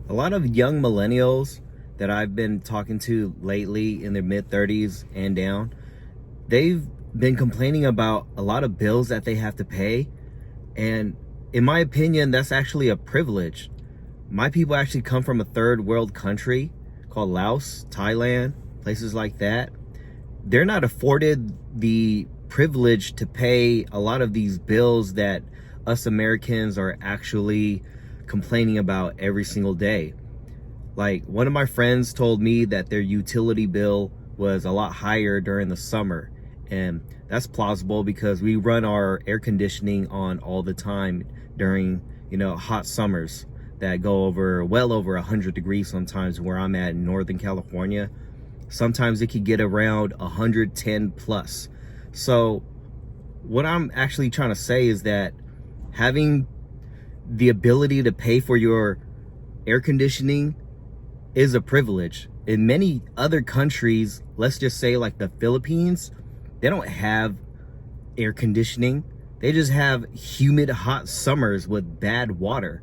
A lot of young millennials that I've been talking to lately in their mid 30s and down, they've been complaining about a lot of bills that they have to pay. And in my opinion, that's actually a privilege. My people actually come from a third world country called Laos, Thailand, places like that. They're not afforded the privilege to pay a lot of these bills that us Americans are actually complaining about every single day. Like, one of my friends told me that their utility bill was a lot higher during the summer, and that's plausible because we run our air conditioning on all the time during, hot summers that go well over 100 degrees sometimes where I'm at in Northern California. Sometimes it could get around 110 plus. So what I'm actually trying to say is that having the ability to pay for your air conditioning is a privilege. In many other countries, let's just say like the Philippines, they don't have air conditioning. They just have humid, hot summers with bad water.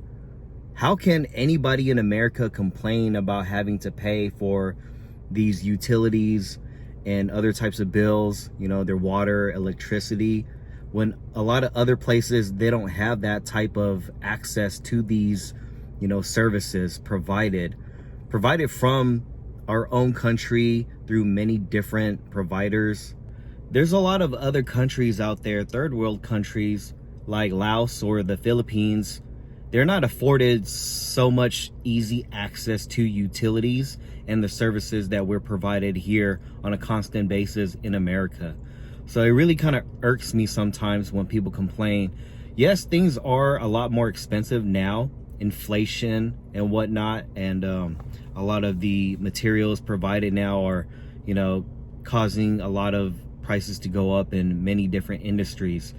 How can anybody in America complain about having to pay for these utilities and other types of bills, their water, electricity, when a lot of other places, they don't have that type of access to these, services provided from our own country through many different providers. There's a lot of other countries out there, third world countries like Laos or the Philippines. They're not afforded so much easy access to utilities and the services that we're provided here on a constant basis in America. So it really kind of irks me sometimes when people complain. Yes, things are a lot more expensive now, inflation and whatnot, and a lot of the materials provided now are, causing a lot of prices to go up in many different industries.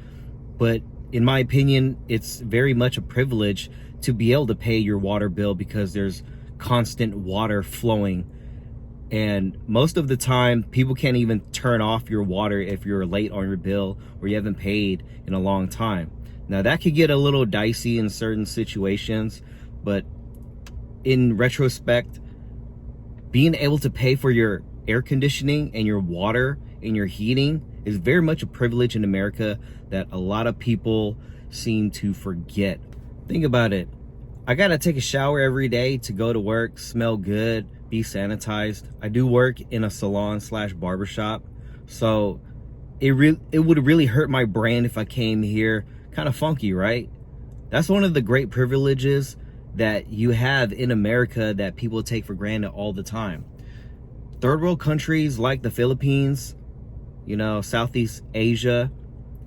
But in my opinion, it's very much a privilege to be able to pay your water bill because there's constant water flowing. And most of the time, people can't even turn off your water if you're late on your bill or you haven't paid in a long time. Now, that could get a little dicey in certain situations, but in retrospect, being able to pay for your air conditioning and your water and your heating is very much a privilege in America that a lot of people seem to forget. Think about it. I gotta take a shower every day to go to work, smell good, be sanitized. I do work in a salon / barbershop, so it would really hurt my brain if I came here kind of funky, right? That's one of the great privileges that you have in America that people take for granted all the time. Third world countries like the Philippines, Southeast Asia,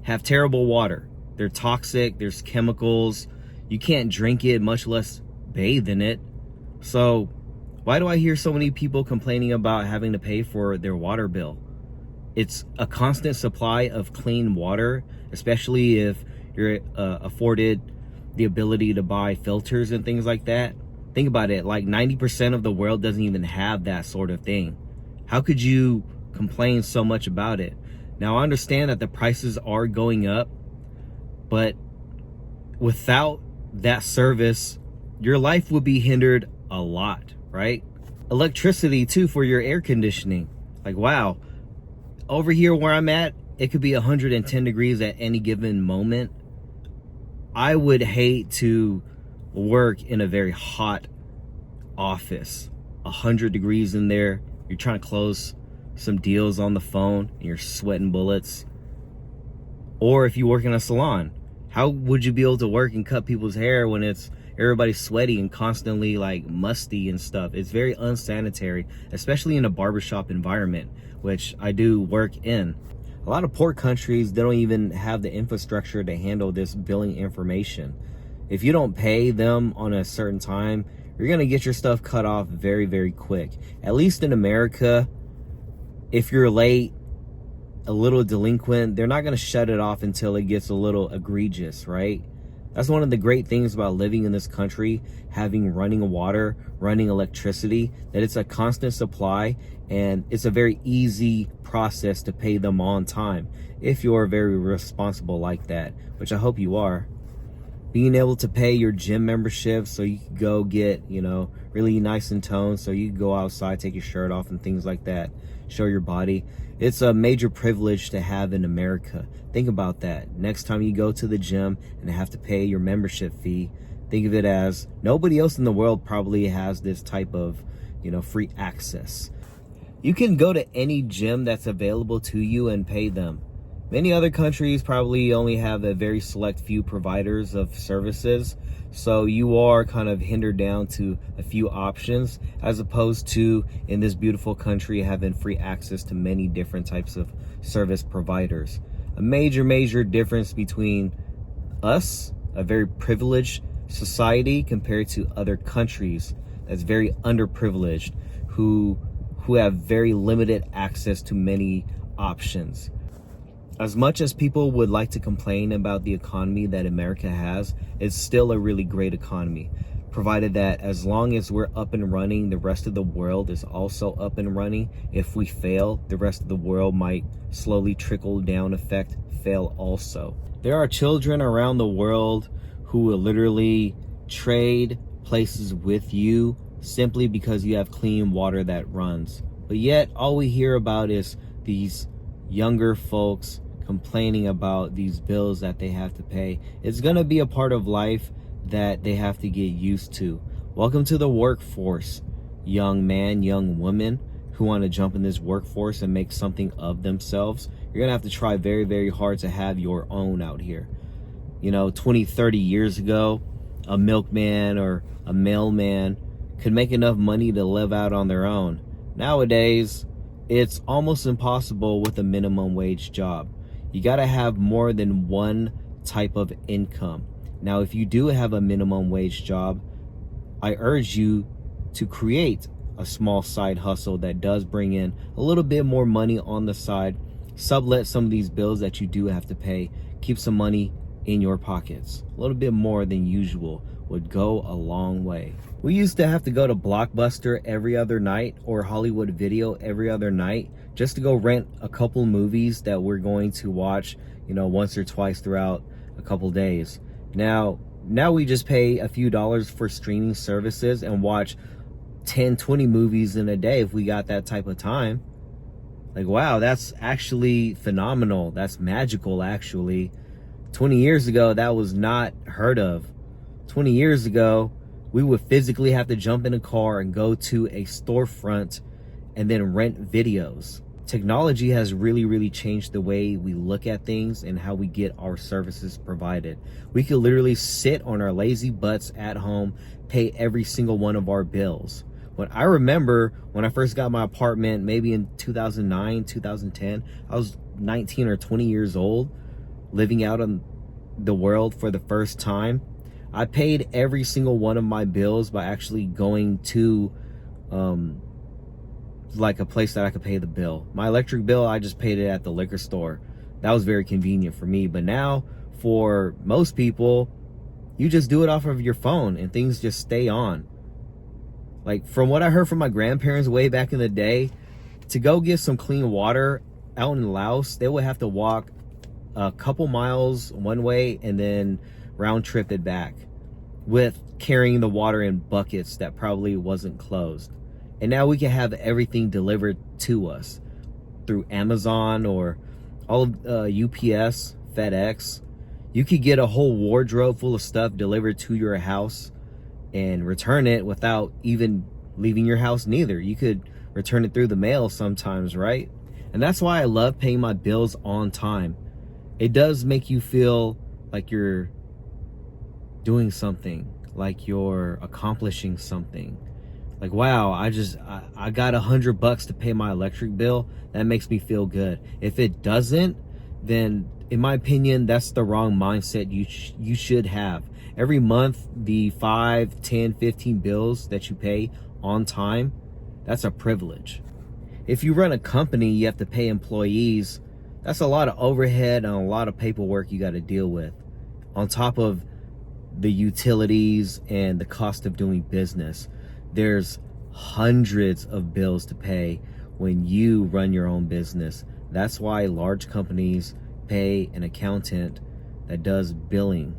have terrible water. They're toxic, there's chemicals, you can't drink it, much less bathe in it. So why do I hear so many people complaining about having to pay for their water bill? It's a constant supply of clean water, especially if you're afforded the ability to buy filters and things like that. Think about it, like 90% of the world doesn't even have that sort of thing. How could you complain so much about it? Now, I understand that the prices are going up, but without that service, your life would be hindered a lot, right? Electricity too for your air conditioning. Like, wow, over here where I'm at, it could be 110 degrees at any given moment. I would hate to work in a very hot office, 100 degrees in there. You're trying to close some deals on the phone and you're sweating bullets. Or if you work in a salon, how would you be able to work and cut people's hair when everybody's sweaty and constantly like musty and stuff? It's very unsanitary, especially in a barbershop environment, which I do work in. A lot of poor countries, they don't even have the infrastructure to handle this billing information. If you don't pay them on a certain time, you're gonna get your stuff cut off very, very quick. At least in America, if you're late, a little delinquent, they're not gonna shut it off until it gets a little egregious, right? That's one of the great things about living in this country, having running water, running electricity, that it's a constant supply and it's a very easy process to pay them on time if you're very responsible like that, which I hope you are. being able to pay your gym membership so you can go get, really nice and toned, so you can go outside, take your shirt off and things like that, show your body. It's a major privilege to have in America. Think about that. Next time you go to the gym and have to pay your membership fee, think of it as nobody else in the world probably has this type of, free access. You can go to any gym that's available to you and pay them. Many other countries probably only have a very select few providers of services, so you are kind of hindered down to a few options, as opposed to in this beautiful country having free access to many different types of service providers. A major difference between us, a very privileged society, compared to other countries that's very underprivileged, who have very limited access to many options. As much as people would like to complain about the economy that America has, it's still a really great economy, provided that as long as we're up and running, the rest of the world is also up and running. If we fail, the rest of the world might slowly trickle down effect fail also. There are children around the world who will literally trade places with you simply because you have clean water that runs. But yet all we hear about is these younger folks complaining about these bills that they have to pay. It's going to be a part of life that they have to get used to. Welcome to the workforce, young man, young woman who want to jump in this workforce and make something of themselves. You're going to have to try very hard to have your own out here. 20, 30 years ago, a milkman or a mailman could make enough money to live out on their own. Nowadays, it's almost impossible with a minimum wage job. You got to have more than one type of income. Now, if you do have a minimum wage job, I urge you to create a small side hustle that does bring in a little bit more money on the side. Sublet some of these bills that you do have to pay. Keep some money in your pockets. A little bit more than usual would go a long way. We used to have to go to Blockbuster every other night or Hollywood Video every other night just to go rent a couple movies that we're going to watch, once or twice throughout a couple days. Now we just pay a few dollars for streaming services and watch 10, 20 movies in a day if we got that type of time. Like, wow, that's actually phenomenal. That's magical, actually. 20 years ago, that was not heard of. 20 years ago, we would physically have to jump in a car and go to a storefront and then rent videos. Technology has really changed the way we look at things and how we get our services provided. We could literally sit on our lazy butts at home, pay every single one of our bills. When I remember when I first got my apartment, maybe in 2009, 2010, I was 19 or 20 years old, living out in the world for the first time. I paid every single one of my bills by actually going to like a place that I could pay the bill. My electric bill, I just paid it at the liquor store. That was very convenient for me. But now for most people, you just do it off of your phone and things just stay on. Like, from what I heard from my grandparents way back in the day, to go get some clean water out in Laos, they would have to walk a couple miles one way and then round trip it back with carrying the water in buckets that probably wasn't closed. And now we can have everything delivered to us through Amazon or all of UPS, FedEx. You could get a whole wardrobe full of stuff delivered to your house and return it without even leaving your house neither. You could return it through the mail sometimes, right? And that's why I love paying my bills on time. It does make you feel like you're doing something, like you're accomplishing something. Like, wow, I got $100 to pay my electric bill. That makes me feel good. If it doesn't, then in my opinion, that's the wrong mindset you should have. Every month, the 5, 10, 15 bills that you pay on time, that's a privilege. If you run a company, you have to pay employees. That's a lot of overhead and a lot of paperwork you got to deal with, on top of the utilities and the cost of doing business. There's hundreds of bills to pay when you run your own business. That's why large companies pay an accountant that does billing.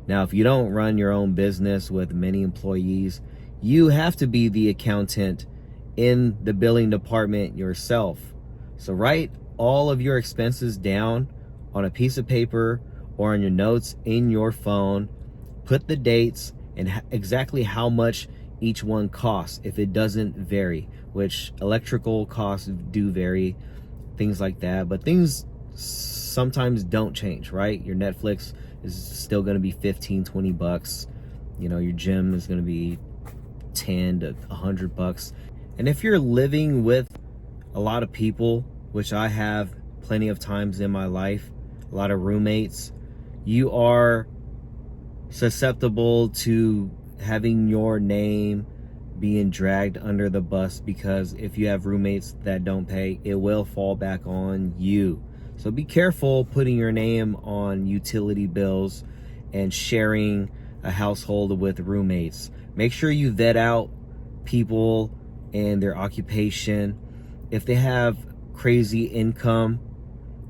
Now, if you don't run your own business with many employees, you have to be the accountant in the billing department yourself. So write all of your expenses down on a piece of paper or on your notes in your phone. Put the dates and exactly how much each one costs if it doesn't vary, which electrical costs do vary, things like that. But things sometimes don't change, right? Your Netflix is still going to be 15, 20 bucks. You know, your gym is going to be 10 to 100 bucks. And if you're living with a lot of people, which I have plenty of times in my life, a lot of roommates, you are susceptible to having your name being dragged under the bus, because if you have roommates that don't pay, it will fall back on you. So be careful putting your name on utility bills and sharing a household with roommates. Make sure you vet out people and their occupation. If they have crazy income,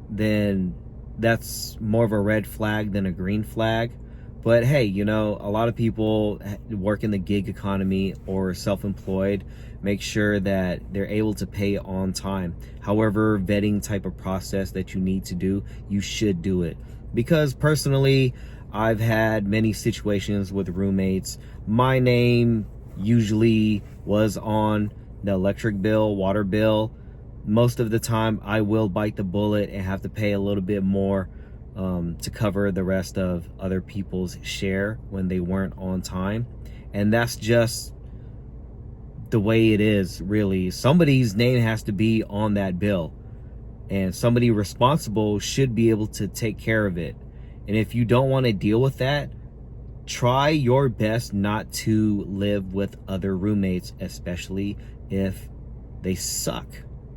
then that's more of a red flag than a green flag. But hey, you know, a lot of people work in the gig economy or self-employed. Make sure that they're able to pay on time. However vetting type of process that you need to do, you should do it. Because personally, I've had many situations with roommates. My name usually was on the electric bill, water bill. Most of the time I will bite the bullet and have to pay a little bit more to cover the rest of other people's share when they weren't on time. And that's just the way it is, really. Somebody's name has to be on that bill, and somebody responsible should be able to take care of it. And if you don't want to deal with that, try your best not to live with other roommates, especially if they suck.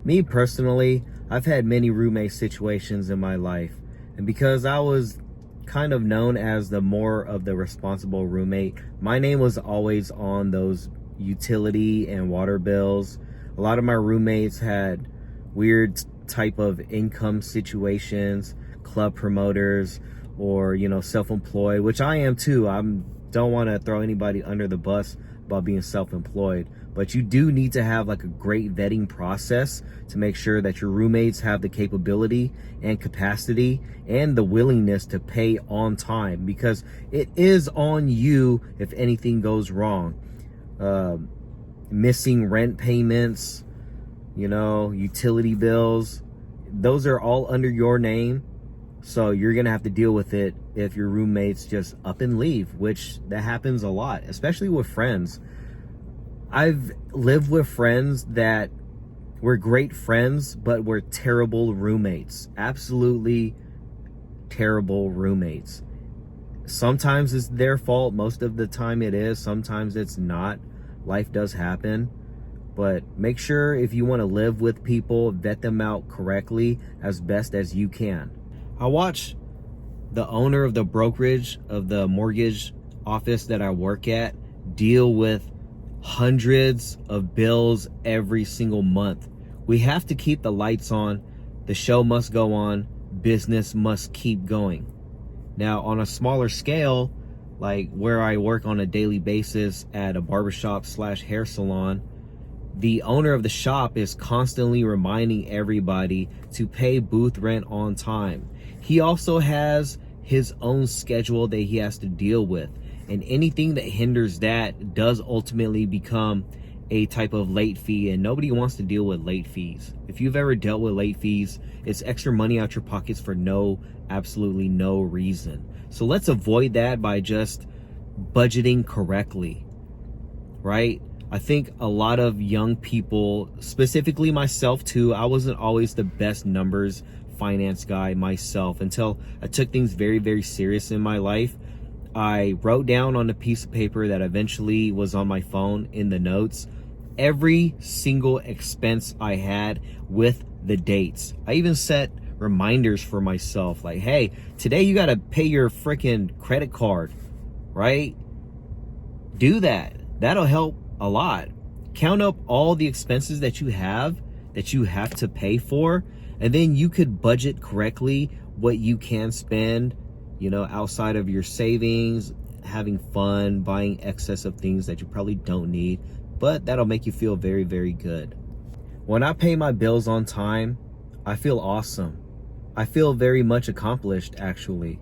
Me personally, I've had many roommate situations in my life, and because I was kind of known as the more of the responsible roommate, my name was always on those utility and water bills. A lot of my roommates had weird type of income situations, club promoters, or, you know, self-employed, which I am too. I don't want to throw anybody under the bus about being self-employed, but you do need to have like a great vetting process to make sure that your roommates have the capability and capacity and the willingness to pay on time, because it is on you if anything goes wrong. Missing rent payments, you know, utility bills, those are all under your name. So you're gonna have to deal with it if your roommates just up and leave, which that happens a lot, especially with friends. I've lived with friends that were great friends, but were terrible roommates. Absolutely terrible roommates. Sometimes it's their fault. Most of the time it is. Sometimes it's not. Life does happen. But make sure if you want to live with people, vet them out correctly as best as you can. I watch the owner of the brokerage of the mortgage office that I work at deal with hundreds of bills every single month. We have to keep the lights on. The show must go on. Business must keep going. Now, on a smaller scale, like where I work on a daily basis at a barbershop / hair salon, the owner of the shop is constantly reminding everybody to pay booth rent on time. He also has his own schedule that he has to deal with, and anything that hinders that does ultimately become a type of late fee, and nobody wants to deal with late fees. If you've ever dealt with late fees, it's extra money out your pockets for absolutely no reason. So let's avoid that by just budgeting correctly, right? I think a lot of young people, specifically myself too, I wasn't always the best numbers finance guy myself until I took things very, very serious in my life. I wrote down on a piece of paper that eventually was on my phone in the notes every single expense I had with the dates. I even set reminders for myself like, hey, today you got to pay your freaking credit card, right? Do that. That'll help a lot. Count up all the expenses that you have to pay for, and then you could budget correctly what you can spend you know, outside of your savings, having fun, buying excess of things that you probably don't need, but that'll make you feel very, very good. When I pay my bills on time, I feel awesome. I feel very much accomplished, actually.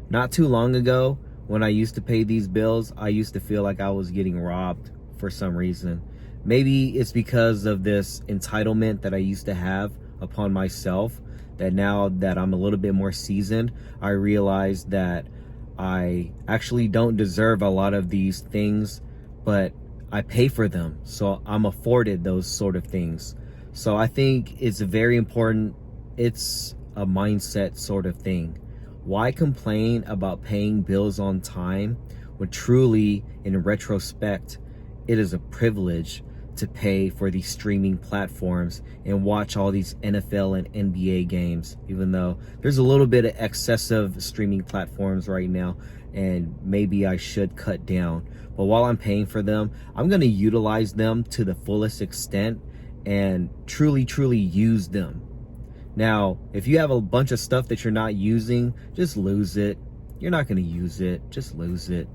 Not too long ago, when I used to pay these bills, I used to feel like I was getting robbed for some reason. Maybe it's because of this entitlement that I used to have upon myself, that now that I'm a little bit more seasoned, I realize that I actually don't deserve a lot of these things, but I pay for them, so I'm afforded those sort of things. So I think it's very important. It's a mindset sort of thing. Why complain about paying bills on time when truly, in retrospect, it is a privilege to pay for these streaming platforms and watch all these NFL and NBA games, even though there's a little bit of excessive streaming platforms right now, and maybe I should cut down. But while I'm paying for them, I'm going to utilize them to the fullest extent and truly, truly use them. Now, if you have a bunch of stuff that you're not using, just lose it. You're not going to use it. Just lose it.